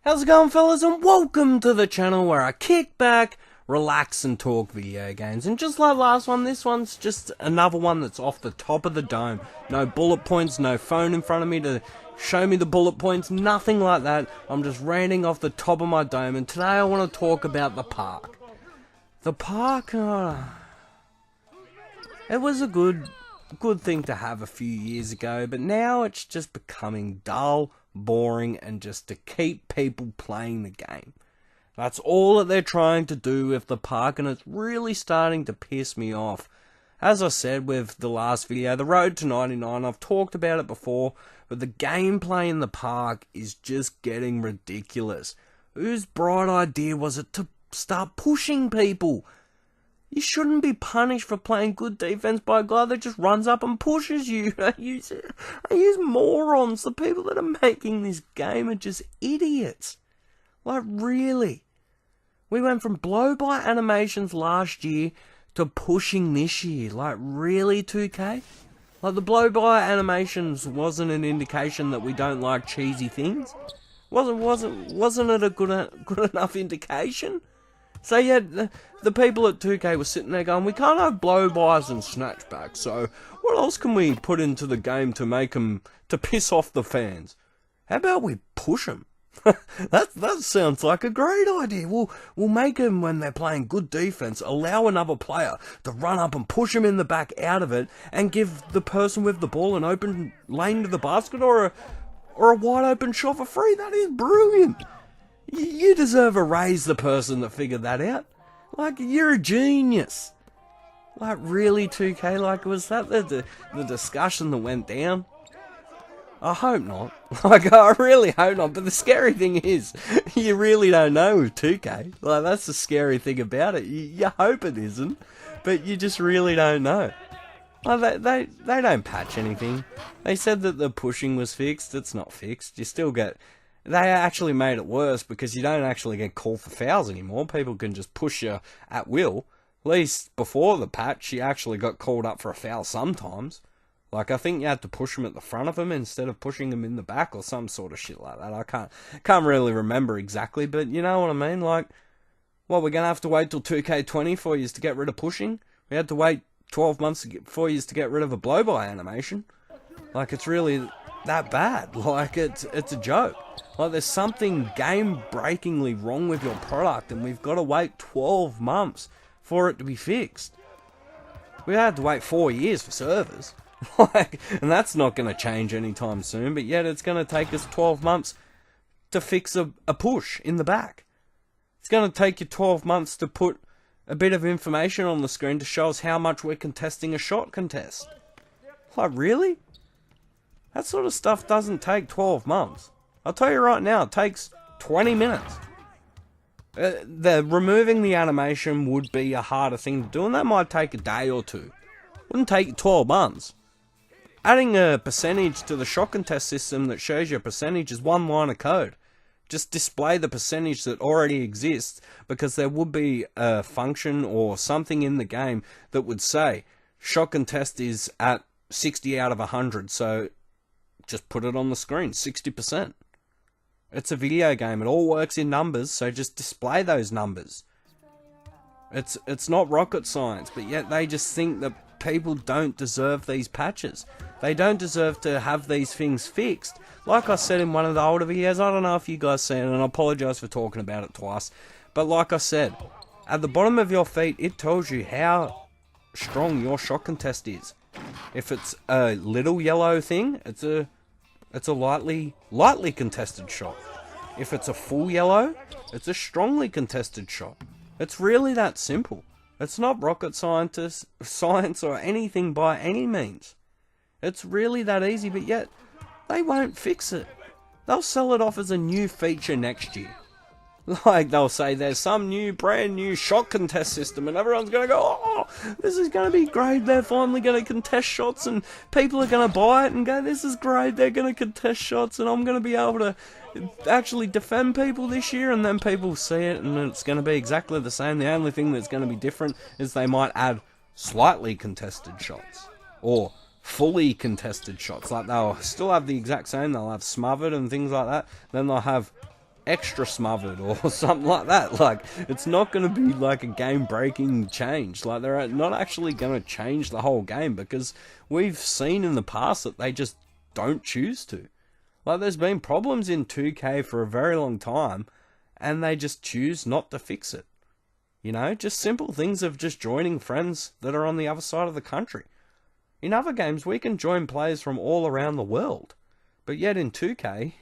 How's it going, fellas, and welcome to the channel where I kick back, relax and talk video games. And just like last one, this one's just another one that's off the top of the dome. No bullet points, no phone in front of me to show me the bullet points, nothing like that. I'm just ranting off the top of my dome, and today I want to talk about the park. The park, it was a good thing to have a few years ago, but now it's just becoming dull, boring, and just to keep people playing the game. That's all that they're trying to do with the park, and it's really starting to piss me off. As I said with the last video, the road to 99, I've talked about it before, but the gameplay in the park is just getting ridiculous. Whose bright idea was it to start pushing people? You shouldn't be punished for playing good defense by a guy that just runs up and pushes you. I use morons. The people that are making this game are just idiots. Like, really? We went from blow-by animations last year to pushing this year. Like, really, 2K? Like, the blow-by animations wasn't an indication that we don't like cheesy things? Wasn't it a good enough indication? So yeah, the people at 2K were sitting there going, we can't have blow-bys and snatchbacks, so what else can we put into the game to make them, to piss off the fans? How about we push them? that sounds like a great idea. We'll make them, when they're playing good defense, allow another player to run up and push them in the back out of it, and give the person with the ball an open lane to the basket or a wide open shot for free. That is brilliant. You deserve a raise, the person that figured that out. Like, you're a genius. Like, really, 2K? Like, was that the discussion that went down? I hope not. Like, I really hope not. But the scary thing is, you really don't know with 2K. Like, that's the scary thing about it. You hope it isn't, but you just really don't know. Like, they don't patch anything. They said that the pushing was fixed. It's not fixed. You still get... They actually made it worse because you don't actually get called for fouls anymore. People can just push you at will. At least before the patch, you actually got called up for a foul sometimes. Like, I think you had to push them at the front of them instead of pushing them in the back or some sort of shit like that. I can't really remember exactly, but you know what I mean? Like, what, we're going to have to wait till 2K20 for you to get rid of pushing? We had to wait 12 months for you to get rid of a blow-by animation? Like, it's really that bad. Like, it's a joke. Like, there's something game-breakingly wrong with your product, and we've got to wait 12 months for it to be fixed. We had to wait 4 years for servers. Like, and that's not going to change anytime soon, but yet it's going to take us 12 months to fix a push in the back. It's going to take you 12 months to put a bit of information on the screen to show us how much we're contesting a shot contest. Like, really? That sort of stuff doesn't take 12 months. I'll tell you right now, it takes 20 minutes. Removing the animation would be a harder thing to do, and that might take a day or two. Wouldn't take 12 months. Adding a percentage to the shot contest system that shows your percentage is one line of code. Just display the percentage that already exists, because there would be a function or something in the game that would say, shot contest is at 60 out of 100, so just put it on the screen, 60%. It's a video game, it all works in numbers, so just display those numbers. It's not rocket science, but yet they just think that people don't deserve these patches. They don't deserve to have these things fixed. Like I said in one of the older videos, I don't know if you guys seen it, and I apologise for talking about it twice, but like I said, at the bottom of your feet, it tells you how strong your shot contest is. If it's a little yellow thing, it's a lightly contested shot. If it's a full yellow, it's a strongly contested shot. It's really that simple. It's not rocket science or anything by any means. It's really that easy, but yet they won't fix it. They'll sell it off as a new feature next year. Like, they'll say there's some brand new shot contest system, and everyone's going to go, oh, this is going to be great, they're finally going to contest shots, and people are going to buy it and go, this is great, they're going to contest shots, and I'm going to be able to actually defend people this year. And then people see it, and it's going to be exactly the same. The only thing that's going to be different is they might add slightly contested shots, or fully contested shots. Like, they'll still have the exact same, they'll have smothered and things like that, then they'll have extra smothered or something like that. Like, it's not going to be like a game-breaking change. Like, they're not actually going to change the whole game, because we've seen in the past that they just don't choose to. Like, there's been problems in 2K for a very long time, and they just choose not to fix it. You know, just simple things of just joining friends that are on the other side of the country. In other games, we can join players from all around the world. But yet in 2K,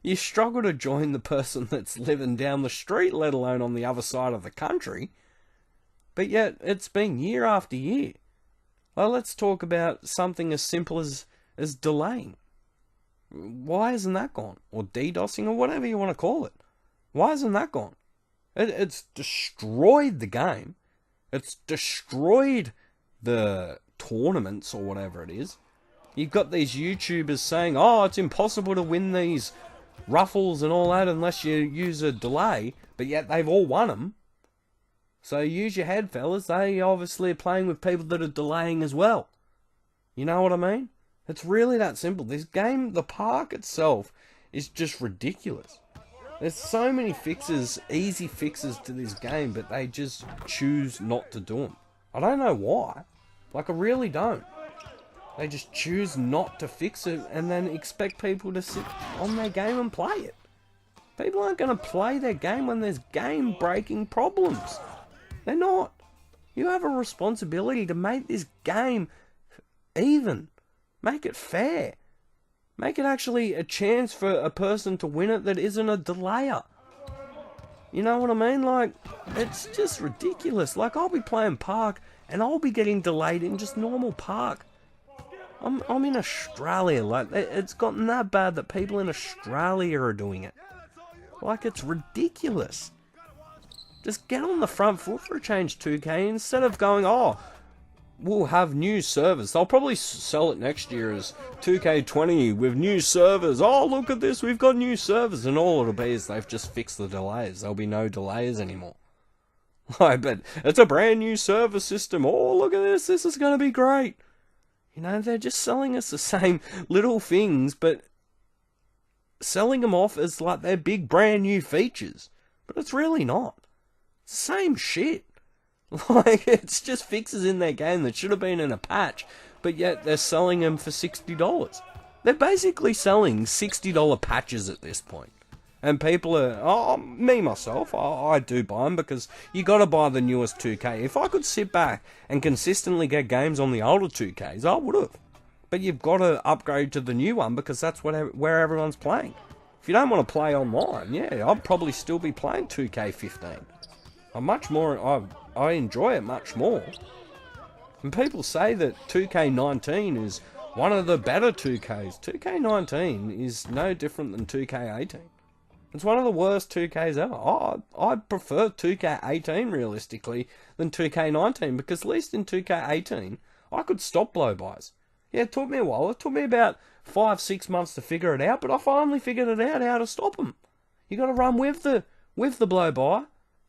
you struggle to join the person that's living down the street, let alone on the other side of the country. But yet, it's been year after year. Well, let's talk about something as simple as delaying. Why isn't that gone? Or DDoSing, or whatever you want to call it. Why isn't that gone? It's destroyed the game. It's destroyed the tournaments, or whatever it is. You've got these YouTubers saying, oh, it's impossible to win these ruffles and all that unless you use a delay, but yet they've all won them. So use your head, fellas. They obviously are playing with people that are delaying as well. You know what I mean? It's really that simple. This game, the park itself, is just ridiculous. There's so many fixes, easy fixes to this game, but they just choose not to do them. I don't know why. Like, I really don't. They just choose not to fix it and then expect people to sit on their game and play it. People aren't going to play their game when there's game-breaking problems. They're not. You have a responsibility to make this game even. Make it fair. Make it actually a chance for a person to win it that isn't a delayer. You know what I mean? Like, it's just ridiculous. Like, I'll be playing Park and I'll be getting delayed in just normal Park. I'm in Australia. Like, it's gotten that bad that people in Australia are doing it. Like, it's ridiculous. Just get on the front foot for a change, 2K, instead of going, oh, we'll have new servers. They'll probably sell it next year as 2K20 with new servers. Oh, look at this, we've got new servers. And all it'll be is they've just fixed the delays. There'll be no delays anymore. Like, but it's a brand new server system. Oh, look at this is going to be great. You know, they're just selling us the same little things, but selling them off as like they're big brand new features. But it's really not. It's the same shit. Like, it's just fixes in their game that should have been in a patch, but yet they're selling them for $60. They're basically selling $60 patches at this point. And people are, oh, me myself, I do buy them because you got to buy the newest 2K. If I could sit back and consistently get games on the older 2Ks, I would have. But you've got to upgrade to the new one because that's where everyone's playing. If you don't want to play online, yeah, I'd probably still be playing 2K15. I enjoy it much more. And people say that 2K19 is one of the better 2Ks. 2K19 is no different than 2K18. It's one of the worst 2Ks ever. I prefer 2K18 realistically than 2K19 because at least in 2K18 I could stop blow-bys. Yeah, it took me a while. It took me about 5-6 months to figure it out, but I finally figured it out how to stop them. You got to run with the blow-by,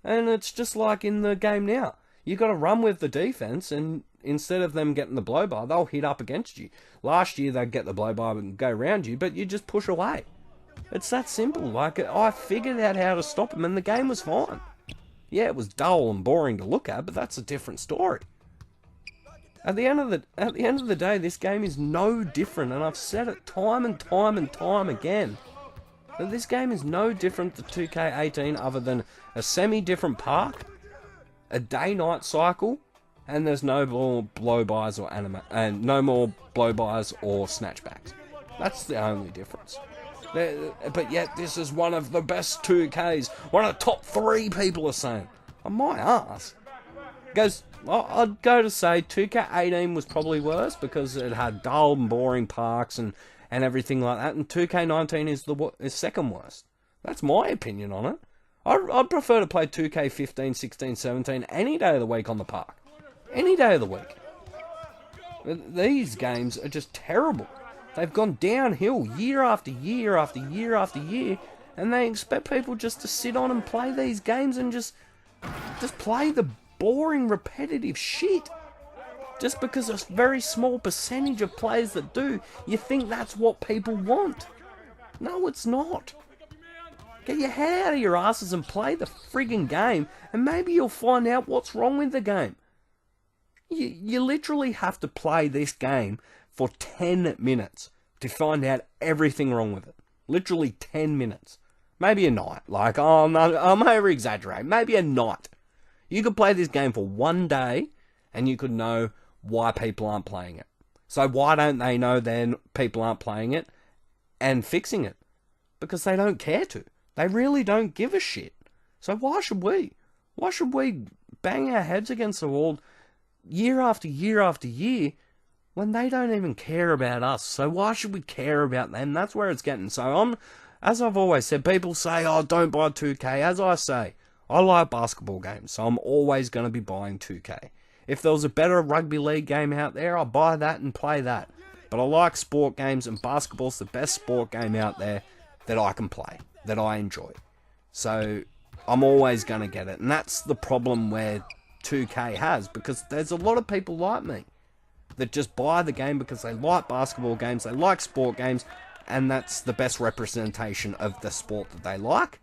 and it's just like in the game now. You got to run with the defense, and instead of them getting the blow-by, they'll hit up against you. Last year they'd get the blow-by and go around you, but you just push away. It's that simple. Like, I figured out how to stop them, and the game was fine. Yeah, it was dull and boring to look at, but that's a different story. At the end of the day, this game is no different, and I've said it time and time and time again. That this game is no different to 2K18 other than a semi-different park, a day-night cycle, and there's no more blow-bys or no more blow-bys or snatchbacks. That's the only difference. But yet, this is one of the best 2Ks. One of the top 3 people are saying. On my ass. I'd go to say 2K18 was probably worse because it had dull and boring parks and everything like that. And 2K19 is second worst. That's my opinion on it. I'd prefer to play 2K15, 16, 17 any day of the week on the park. Any day of the week. These games are just terrible. They've gone downhill year after year after year after year, and they expect people just to sit on and play these games and just play the boring, repetitive shit. Just because a very small percentage of players that do, you think that's what people want. No, it's not. Get your head out of your asses and play the friggin' game, and maybe you'll find out what's wrong with the game. You literally have to play this game for 10 minutes to find out everything wrong with it. Literally 10 minutes. Maybe a night. Like, I'm over-exaggerating. Maybe a night. You could play this game for one day, and you could know why people aren't playing it. So why don't they know then people aren't playing it and fixing it? Because they don't care to. They really don't give a shit. So why should we? Why should we bang our heads against the wall year after year after year when they don't even care about us? So why should we care about them? That's where it's getting. So as I've always said, people say, oh, don't buy 2K. As I say, I like basketball games, so I'm always going to be buying 2K. If there was a better rugby league game out there, I'll buy that and play that. But I like sport games, and basketball's the best sport game out there that I can play, that I enjoy. So I'm always going to get it. And that's the problem where 2K has, because there's a lot of people like me that just buy the game because they like basketball games, they like sport games, and that's the best representation of the sport that they like.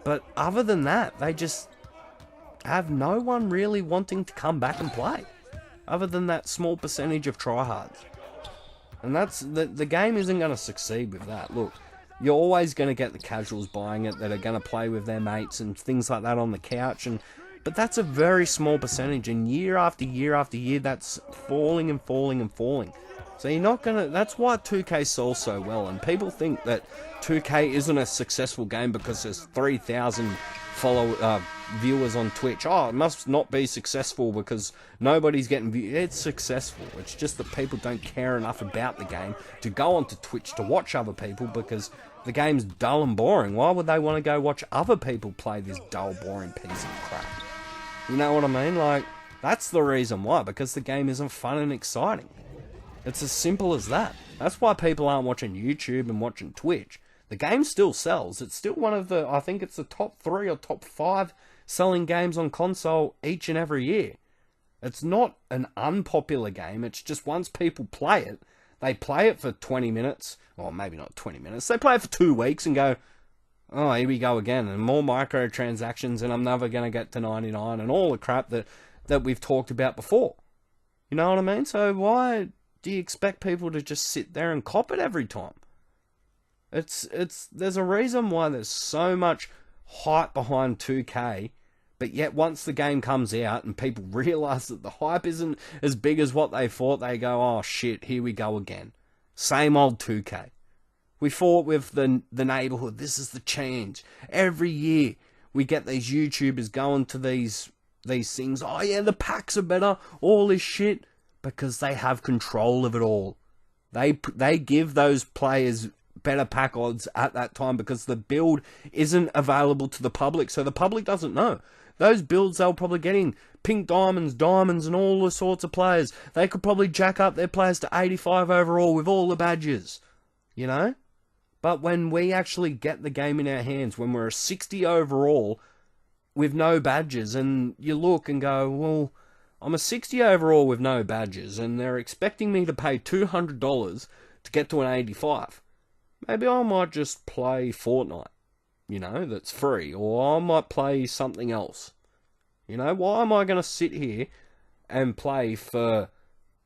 But other than that, they just have no one really wanting to come back and play, other than that small percentage of tryhards. And that's the game isn't going to succeed with that. Look, you're always going to get the casuals buying it that are going to play with their mates and things like that on the couch, but that's a very small percentage, and year after year after year, that's falling and falling and falling. So you're not going to... That's why 2K sells so well, and people think that 2K isn't a successful game because there's 3,000 viewers on Twitch. Oh, it must not be successful because nobody's getting views. It's successful. It's just that people don't care enough about the game to go onto Twitch to watch other people because the game's dull and boring. Why would they want to go watch other people play this dull, boring piece of crap? You know what I mean? Like, that's the reason why, because the game isn't fun and exciting. It's as simple as that. That's why people aren't watching YouTube and watching Twitch. The game still sells. It's still one of the, I think it's the top 3 or top 5 selling games on console each and every year. It's not an unpopular game. It's just once people play it, they play it for 20 minutes, or maybe not 20 minutes. They play it for 2 weeks and go, oh, here we go again, and more microtransactions, and I'm never going to get to 99, and all the crap that we've talked about before. You know what I mean? So why do you expect people to just sit there and cop it every time? There's a reason why there's so much hype behind 2K, but yet once the game comes out and people realise that the hype isn't as big as what they thought, they go, oh shit, here we go again. Same old 2K. We fought with the neighbourhood. This is the change. Every year we get these YouTubers going to these things. Oh yeah, the packs are better. All this shit. Because they have control of it all. They give those players better pack odds at that time because the build isn't available to the public. So the public doesn't know. Those builds they'll probably get in pink diamonds, and all the sorts of players. They could probably jack up their players to 85 overall with all the badges. You know? But when we actually get the game in our hands, when we're a 60 overall with no badges, and you look and go, well, I'm a 60 overall with no badges, and they're expecting me to pay $200 to get to an 85. Maybe I might just play Fortnite, you know, that's free, or I might play something else. You know, why am I going to sit here and play for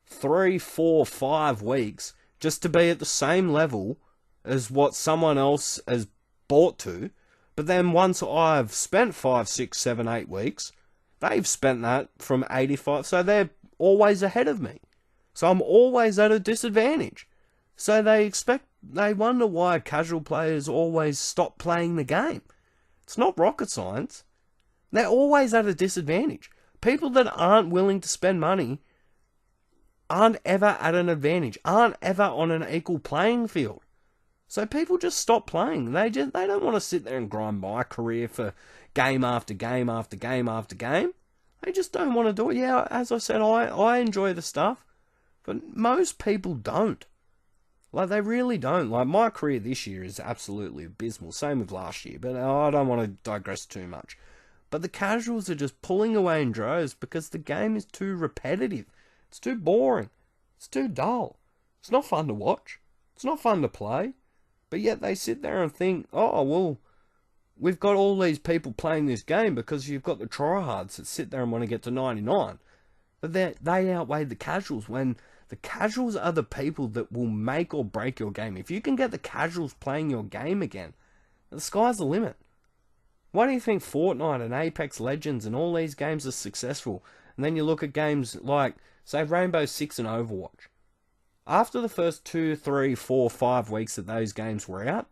3, 4, 5 weeks just to be at the same level as what someone else has bought to, but then once I've spent 5, 6, 7, 8 weeks, they've spent that from 85, so they're always ahead of me. So I'm always at a disadvantage. So they wonder why casual players always stop playing the game. It's not rocket science. They're always at a disadvantage. People that aren't willing to spend money aren't ever at an advantage, aren't ever on an equal playing field. So people just stop playing. They don't want to sit there and grind my career for game after game after game after game. They just don't want to do it. Yeah, as I said, I enjoy the stuff, but most people don't. Like, they really don't. Like, my career this year is absolutely abysmal. Same with last year, but I don't want to digress too much. But the casuals are just pulling away in droves because the game is too repetitive. It's too boring. It's too dull. It's not fun to watch. It's not fun to play. But yet they sit there and think, oh, well, we've got all these people playing this game because you've got the tryhards that sit there and want to get to 99. But they outweigh the casuals, when the casuals are the people that will make or break your game. If you can get the casuals playing your game again, the sky's the limit. Why do you think Fortnite and Apex Legends and all these games are successful? And then you look at games like, say, Rainbow Six and Overwatch. After the first 2, 3, 4, 5 weeks that those games were out,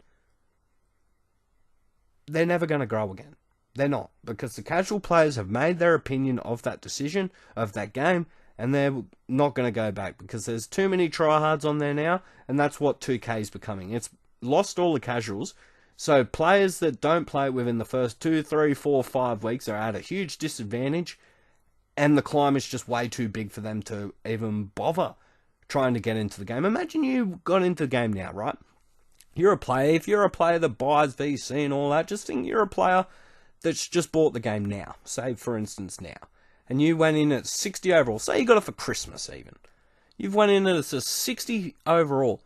they're never going to grow again. They're not. Because the casual players have made their opinion of that decision, of that game, and they're not going to go back because there's too many tryhards on there now, and that's what 2K is becoming. It's lost all the casuals. So players that don't play within the first 2, 3, 4, 5 weeks are at a huge disadvantage, and the climb is just way too big for them to even bother trying to get into the game. Imagine you got into the game now, right? You're a player. If you're a player that buys VC and all that, just think you're a player that's just bought the game now. Say, for instance, now. And you went in at 60 overall. Say you got it for Christmas even. You've went in at a 60 overall.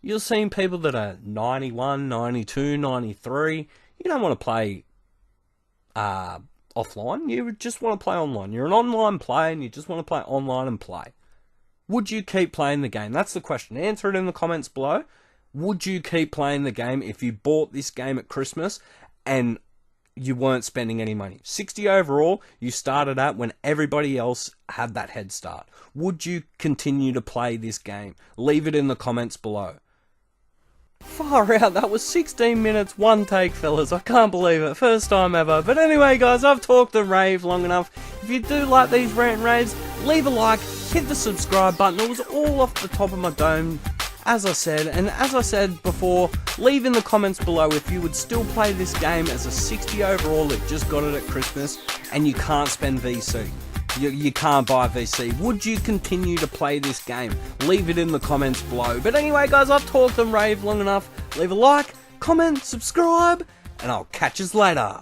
You're seeing people that are 91, 92, 93. You don't want to play offline. You just want to play online. You're an online player and you just want to play online and play. Would you keep playing the game? That's the question. Answer it in the comments below. Would you keep playing the game if you bought this game at Christmas and you weren't spending any money? 60 overall, you started at when everybody else had that head start. Would you continue to play this game? Leave it in the comments below. Far out, that was 16 minutes, one take, fellas. I can't believe it. First time ever. But anyway, guys, I've talked and raved long enough. If you do like these rant and raves, leave a like, hit the subscribe button. It was all off the top of my dome, as I said. And as I said before, leave in the comments below if you would still play this game as a 60 overall that just got it at Christmas and you can't spend VC. You can't buy VC. Would you continue to play this game? Leave it in the comments below. But anyway, guys, I've talked and raved long enough. Leave a like, comment, subscribe, and I'll catch you later.